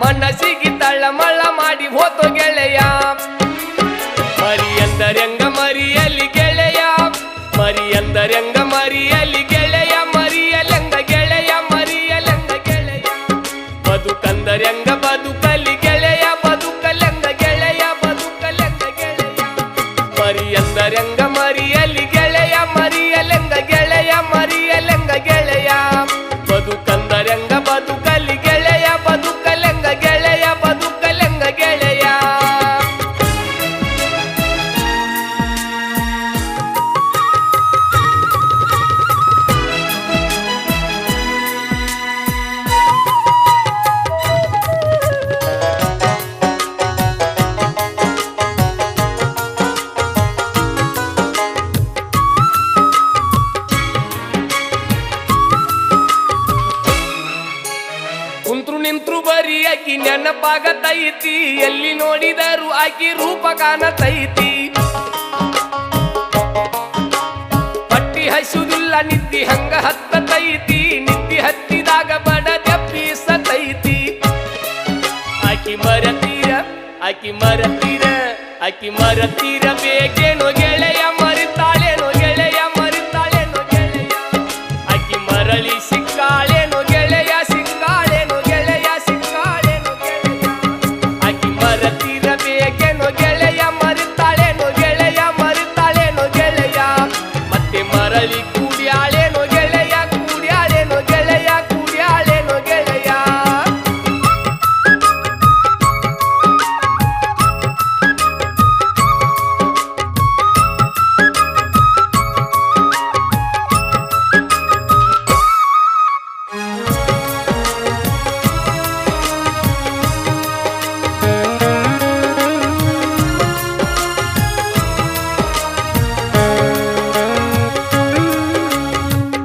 ಮನಸ್ಸಿಗೆ ತಳ್ಳಮಳ ಮಾಡಿ ಹೋತು ಗೆಳೆಯ. ಮರಿಯಂದರೆಂಗ ಮರಿಯಲಿ ಗೆಳೆಯ, ಮರಿಯಂದರೆಂಗ ಮರಿಯಲಿ ಗೆಳೆಯ, ಮರಿಯಲೆಂಗ ಗೆಳೆಯ, ಮರಿಯಲೆಂಗ ಗೆಳೆಯ. ಬದುಕಂದರೆಂಗ ಬದುಕಲಿ ಗೆಳೆಯ, ಬದುಕಲೆಂಗ ಗೆಳೆಯ, ಬದುಕಲೆಂಗ ಗೆಳೆಯ. ಮರಿಯಂದರೆಂಗ ಮರಿಯಲಿ ಗೆಳೆಯ, ಮರಿಯಲೆಂಗ ಗೆಳೆಯ, ಮರಿಯಲೆಂಗ ಗೆಳೆಯ. ಬದುಕಂದರೆಂಗ ಬದುಕಲಿ ಗೆಳೆಯ, ಬದುಕಲೆಂಗ ಗೆಳೆಯ, ಬದುಕಲೆಂಗ ಗೆಳೆಯ. ಕುಂತ್ರು ನಿಂತ್ರು ಬರೀ ಆಕಿ ನೆನಪಾಗತೈತಿ, ಎಲ್ಲಿ ನೋಡಿದರು ಆಕಿ ರೂಪ ಕಾಣತೈತಿ. ಪಟ್ಟಿ ಹಸುದಿಲ್ಲ ನಿದ್ದಿ ಹಂಗ ಹತ್ತತೈತಿ, ನಿದ್ದಿ ಹತ್ತಿದಾಗ ಬಡ ದಪ್ಪಿಸತೈತಿ. ಆಕಿ ಮರತೀರ, ಆಕಿ ಮರತೀರ, ಆಕಿ ಮರತೀರ ಬೇಕೇನೋ ಗೆಳೆಯ, ಮರಿತಾಳೇನೋ ಗೆಳೆಯ, ಮರಿತಾಳೇನೋ ಗೆಳೆಯ. ಆಕಿ ಮರಳಿ ಸಿಕ್ಕಾಳೇನೋ ಗೆಳೆಯ, ಸಿಕ್ಕಾಳೇನೋ ಗೆಳೆಯ, ಸಿಕ್ಕಾಳೇನೋ ಗೆಳೆಯ. ಆಕಿ ಮರತೀರ ಬೇಕೇನೋ ಗೆಳೆಯ, ಮರಿತಾಳೇನೋ ಗೆಳೆಯ, ಮರಿತಾಳೇನೋ ಗೆಳೆಯ. ಮತ್ತೆ ಮರಳಿ ಕೂಡ್ಯಾಳೇನೋ ಗೆಳೆಯ, ಕೂಡ್ಯಾಳೇನೋ ಗೆಳೆಯ, ಕೂಡ್ಯಾಳೇನೋ ಗೆಳೆಯ.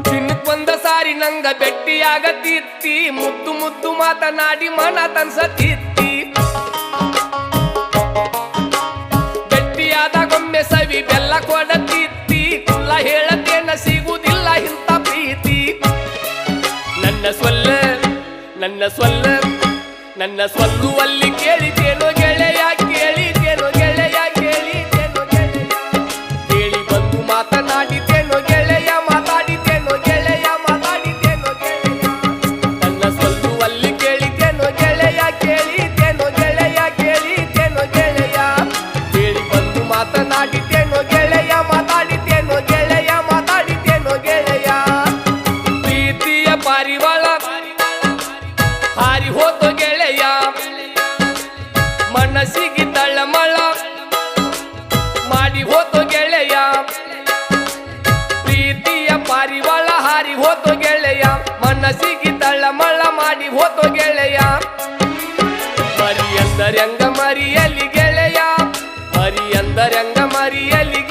ದಿನಕ್ಕೊಂದ ಸಾರಿ ನಂಗ ಭೆಟ್ಟಿಯಾಗತಿತ್ತಿ, ಮುದ್ದು ಮುದ್ದು ಮಾತನಾಡಿ ಮನ ತನ್ಸತಿತ್ತಿ. ಭೆಟ್ಟಿಯಾದಾಗೊಮ್ಮೆ ಸವಿ ಬೆಲ್ಲ ಕೊಡತಿತ್ತಿ, ಕುಲ್ಲ ಹೇಳತೇನ ಸಿಗುವುದಿಲ್ಲ ಇಂಥ ಪ್ರೀತಿ. ನನ್ನ ಸೊಲ್ಲ, ನನ್ನ ಸೊಲ್ಲ, ನನ್ನ ಸೊಲ್ಲುವಲ್ಲಿ ಕೇಳಿತೇನೋ ಗೆಳೆಯ, ಕೇಳಿತೇನೋ ಗೆಳೆಯ, ಕೇಳಿತೇನೋ ಗೆಳೆಯ. ಕೇಳಿ ಬಂದು ಮಾತನಾಡಿತೇನೋ ಗೆಳೆಯ, ಮಾತಾಡಿತೇನೋ ಗೆಳೆಯ, ಮಾತಾಡಿತೇನೋ ಗೆಳೆಯ. ನನ್ನ ಸೊಲ್ಲುವಲ್ಲಿ ಕೇಳಿತೇನೋ ಗೆಳೆಯ, ಕೇಳಿತೇನೋ ಗೆಳೆಯ, ಕೇಳಿತೇನೋ ಗೆಳೆಯ. ಕೇಳಿ ಬಂದು ಮಾತನಾಡಿತೇನೋ ಗೆಳೆಯ, ಮಾತಾಡಿತೇನೋ ಗೆಳೆಯ, ಮಾತಾಡಿತೇನೋ ಗೆಳೆಯ. ಪ್ರೀತಿಯ ಪಾರಿವಾಳ ಹಾರಿ ಹೋತು ಗೆಳೆಯ, ಹಾರಿ ಹೋತೋ ಗೆಳೆಯ ಮನಸ್ಸಿಗೆ ತಳ್ಳಮಳ್ಳ ಮಾಡಿ ಹೋತೋ ಗೆಳೆಯ ಮರಿ ಎಂದರೆಂಗ ಮರಿಯಲಿ ಗೆಳೆಯ ಮರಿ ಎಂದರೆಂಗ ಮರಿಯಲಿ